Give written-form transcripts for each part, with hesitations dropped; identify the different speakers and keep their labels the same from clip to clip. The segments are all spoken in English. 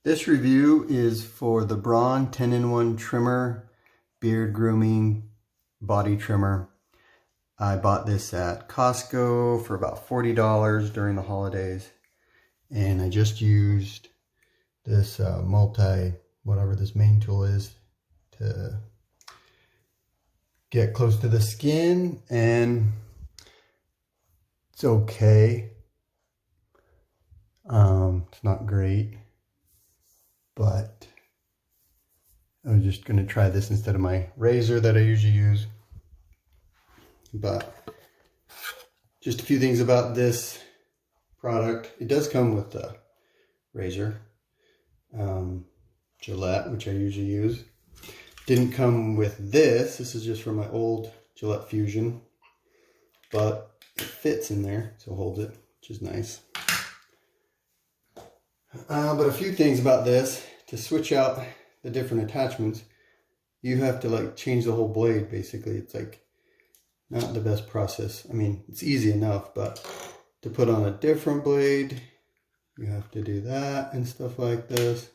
Speaker 1: This review is for the Braun 10-in-1 trimmer, beard grooming, body trimmer. I bought this at Costco for about $40 during the holidays. And I just used this whatever this main tool is, to get close to the skin, and it's okay. It's not great, but I was just going to try this instead of my razor that I usually use. But just a few things about this product. It does come with the razor, Gillette, which I usually use. Didn't come with this. This is just from my old Gillette Fusion, but it fits in there, so holds it, which is nice. But a few things about this. To switch out the different attachments, you have to like change the whole blade basically. It's like not the best process. I mean, it's easy enough, but to put on a different blade, you have to do that and stuff like this.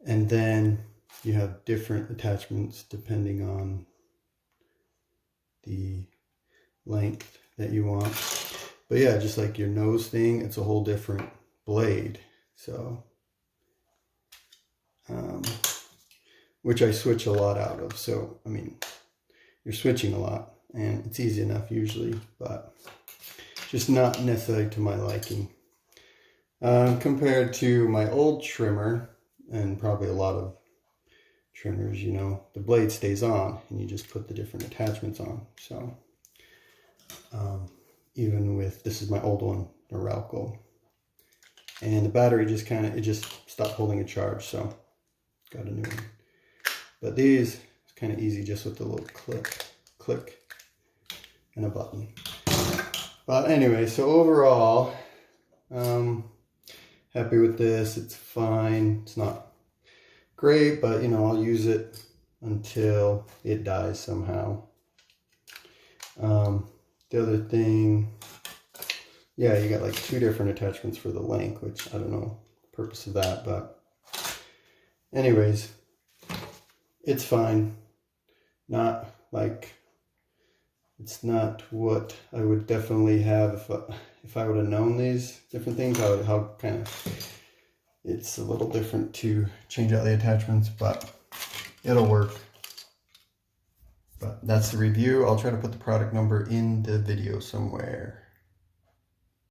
Speaker 1: And then you have different attachments depending on the length that you want. But yeah, just like your nose thing, it's a whole different blade. So, which I switch a lot out of. So, I mean, you're switching a lot and it's easy enough usually, but just not necessarily to my liking. Compared to my old trimmer, and probably a lot of trimmers, you know, the blade stays on and you just put the different attachments on. So, even with, this is my old one, Norelco. And the battery just it just stopped holding a charge, so got a new one. But these, it's kind of easy just with the little click, and a button. But anyway, so overall, happy with this. It's fine. It's not great, but you know, I'll use it until it dies somehow. The other thing, yeah, you got like 2 different attachments for the length, which I don't know the purpose of that, but anyways, it's fine. Not like, it's not what I would definitely have if I would have known these different things. How kind of, it's a little different to change out the attachments, but it'll work. But that's the review. I'll try to put the product number in the video somewhere.